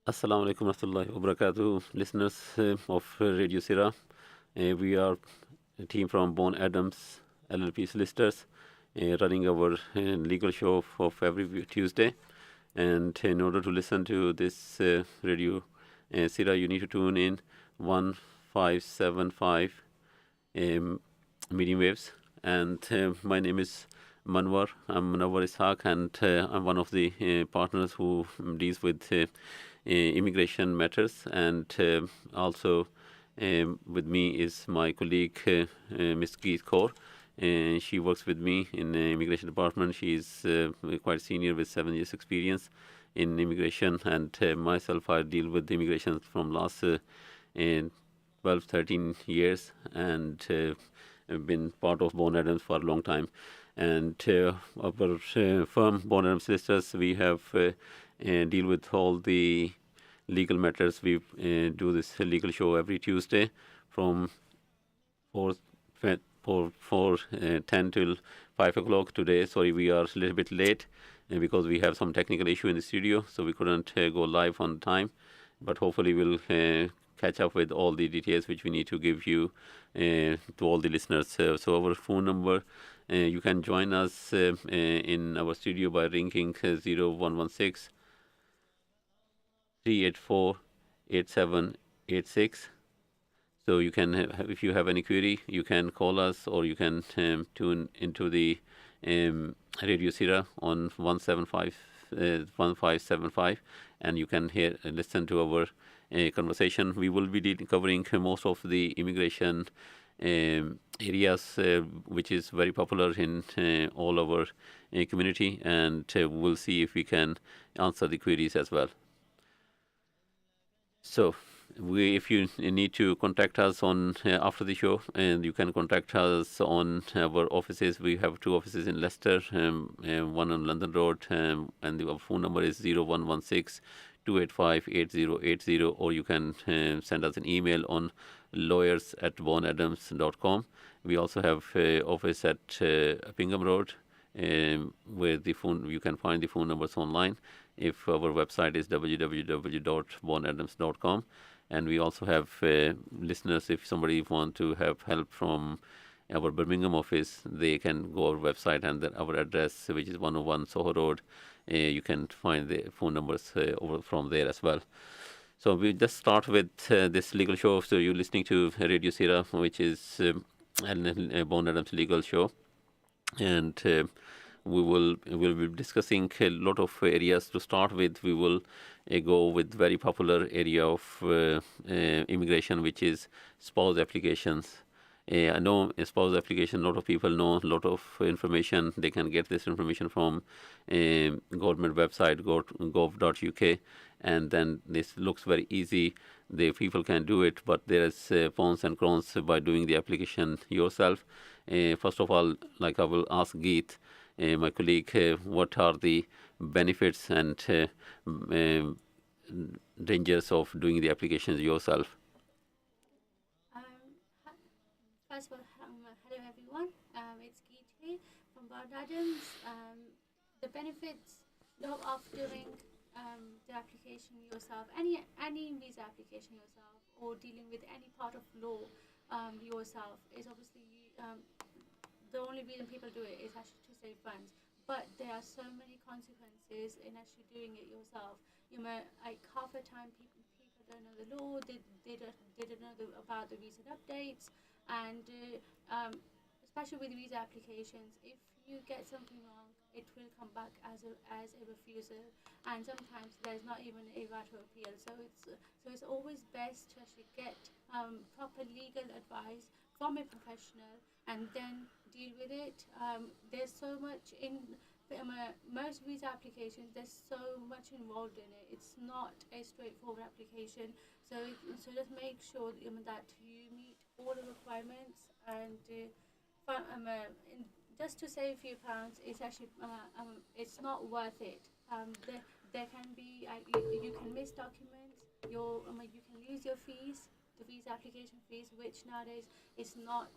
Assalamu alaikum warahmatullahi wabarakatuh, listeners of Radio Seerah. We are a team from Bon Adams LLP Solicitors, running our legal show of every Tuesday. And in order to listen to this Radio Seerah, you need to tune in 1575 medium waves. And my name is Manwar. I'm Manwar Ishaq, and I'm one of the partners who deals with immigration matters. And also with me is my colleague, Ms. Geet Kaur. She works with me in the immigration department. She's quite senior with 7 years experience in immigration, and myself, I deal with immigration from last 12, 13 years, and I've been part of Bon Adams for a long time. And our firm, Bon Adams Solicitors, we have deal with all the legal matters. We do this legal show every Tuesday from 4, 10 till 5 o'clock today. Sorry, we are a little bit late because we have some technical issue in the studio, so we couldn't go live on time. But hopefully we'll catch up with all the details which we need to give you to all the listeners. So our phone number, you can join us in our studio by ringing 0116 384 8786. So you can, if you have any query, you can call us, or you can tune into the Radio Seerah on 1575, and you can listen to our conversation. We will be covering most of the immigration areas, which is very popular in all our community, and we'll see if we can answer the queries as well. So, if you need to contact us on after the show, and you can contact us on our offices. We have 2 offices in Leicester, one on London Road, and the phone number is 0116 285 8080, or you can send us an email on lawyers@bonadams.com. We also have office at Uppingham Road, where the phone, you can find the phone numbers online. If our website is www.bonadams.com, and we also have listeners, if somebody want to have help from our Birmingham office, they can go our website, and our address, which is 101 Soho Road, you can find the phone numbers over from there as well. So we just start with this legal show. So you're listening to Radio Seerah, which is Bon Adams legal show, and we'll be discussing a lot of areas. To start with, we will go with very popular area of immigration, which is spouse applications. I know a spouse application, a lot of people know a lot of information. They can get this information from government website, gov.uk, and then this looks very easy. The people can do it, but there is pros and cons by doing the application yourself. First of all, like I will ask Geet, my colleague, what are the benefits and dangers of doing the applications yourself? First of all, hello everyone. It's Geet here from Bard Adams. The benefits of doing the application yourself, any visa application yourself, or dealing with any part of law yourself, is obviously the only reason people do it is actually to save funds. But there are so many consequences in actually doing it yourself. Like half the time, people don't know the law. They don't know about the recent updates, and especially with visa applications, if you get something wrong, it will come back as a refusal, and sometimes there's not even a right to appeal. So it's always best to actually get proper legal advice from a professional, and then deal with it. There's so much in most visa applications. There's so much involved in it. It's not a straightforward application. So just make sure that you meet all the requirements, and just to save a few pounds, it's not worth it. There can be you can miss documents. You can lose your fees. the visa application fees, which nowadays it's not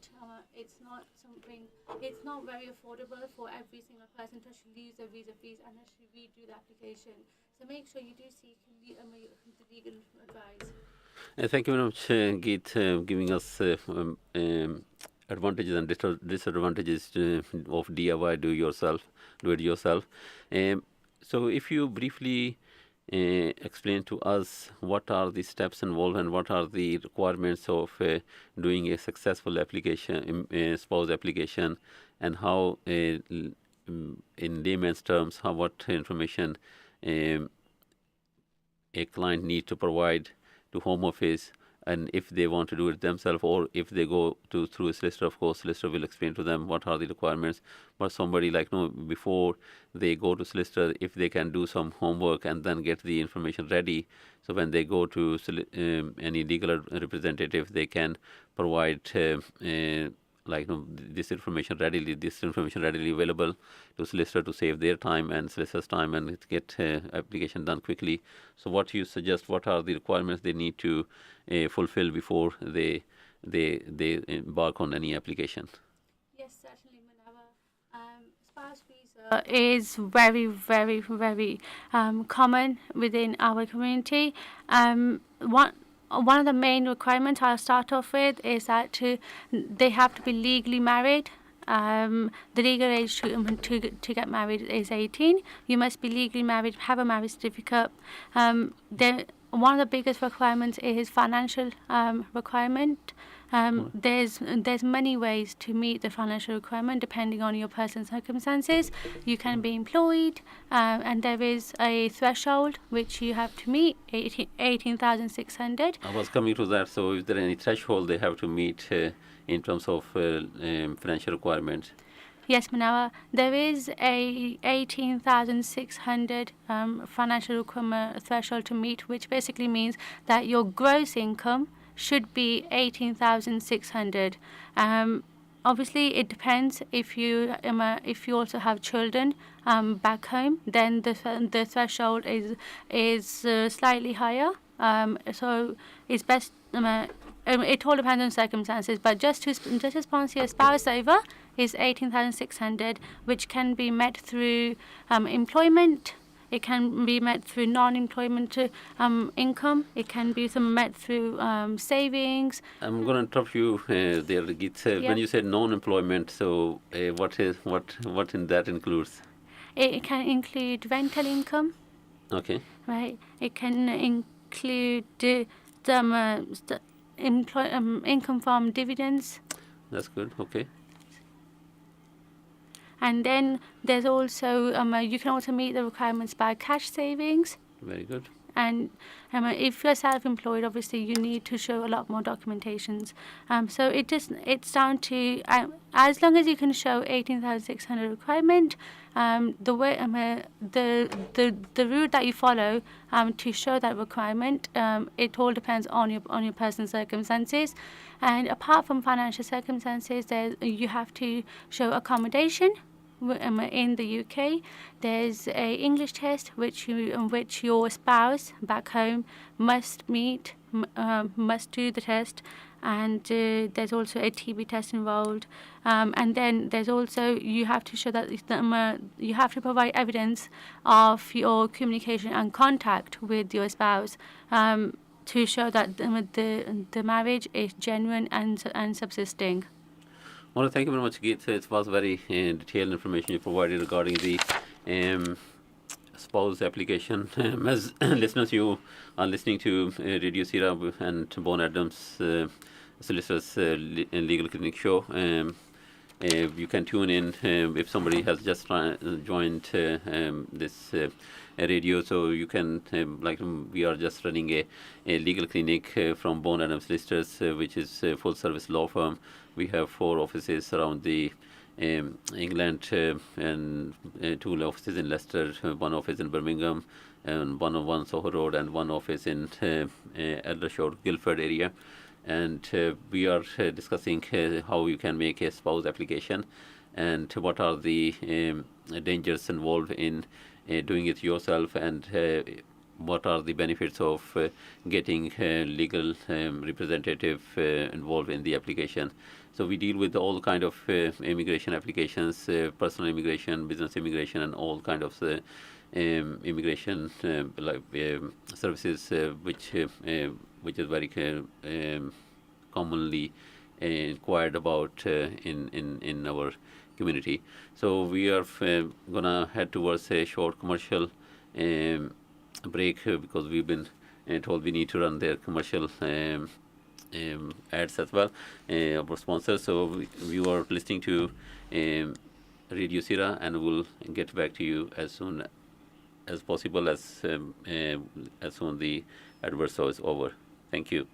something, it's not very affordable for every single person to actually use their visa fees and actually redo the application. So make sure you do seek the legal advice. Thank you very much, Geet, giving us advantages and disadvantages of DIY, do it yourself. So, if you briefly explain to us what are the steps involved and what are the requirements of doing a successful application, spouse application, and how, in layman's terms, what information um, a client needs to provide to Home Office, and if they want to do it themselves or if they go to through a solicitor, of course, solicitor will explain to them what are the requirements. But somebody like before they go to solicitor, if they can do some homework and then get the information ready, so when they go to any legal representative, they can provide this information readily available to solicitor to save their time and solicitor's time and get application done quickly. So what you suggest, what are the requirements they need to fulfill before they embark on any application? Yes, certainly, Manava. Spouse visa is very, very, very common within our community. One of the main requirements I'll start off with is that they have to be legally married. The legal age to get married is 18. You must be legally married, have a marriage certificate. One of the biggest requirements is financial requirement. There's many ways to meet the financial requirement depending on your personal circumstances. You can be employed, and there is a threshold which you have to meet, 18,600. I was coming to that. So, is there any threshold they have to meet in terms of financial requirements? Yes, Manawa, there is a 18,600 financial requirement threshold to meet, which basically means that your gross income should be 18,600. Obviously, it depends. If you also have children back home, then the threshold is slightly higher. So it's best. It all depends on circumstances, but just to sponsor your spouse over is 18,600, which can be met through employment. It can be met through non-employment income. It can be met through savings. I'm going to interrupt you there, Geet. When you said non-employment, so what in that includes? It can include rental income. Okay. Right. It can include income from dividends. That's good. Okay. And then there's also you can also meet the requirements by cash savings. Very good. And if you're self-employed, obviously you need to show a lot more documentations. So it's down to as long as you can show 18,600 requirement, the way the route that you follow to show that requirement, it all depends on your personal circumstances. And apart from financial circumstances, you have to show accommodation. In the UK, there's a English test which your spouse back home must meet, must do the test, and there's also a TB test involved. And then there's also you have to show that you have to provide evidence of your communication and contact with your spouse to show that the marriage is genuine and subsisting. Well, thank you very much, Geet. It was very detailed information you provided regarding the spouse application. As listeners, you are listening to Radio Seerah and Bon Adams Solicitors Legal Clinic show. You can tune in if somebody has just joined this radio, so you can we are just running a legal clinic from Bon Adams Solicitors, which is a full service law firm. We have 4 offices around the England and 2 offices in Leicester, 1 office in Birmingham, and 101 Soho Road, and 1 office in Aldershot, Guildford area. And we are discussing how you can make a spouse application and what are the dangers involved in doing it yourself, and what are the benefits of getting legal representative involved in the application. So we deal with all kind of immigration applications, personal immigration, business immigration, and all kind of immigration services, which is very commonly inquired about in our community. So we are gonna head towards a short commercial break because we've been told we need to run their commercial ads as well, our sponsors. So we are listening to Radio Seerah, and we'll get back to you as soon as possible, as soon the advert show is over. Thank you.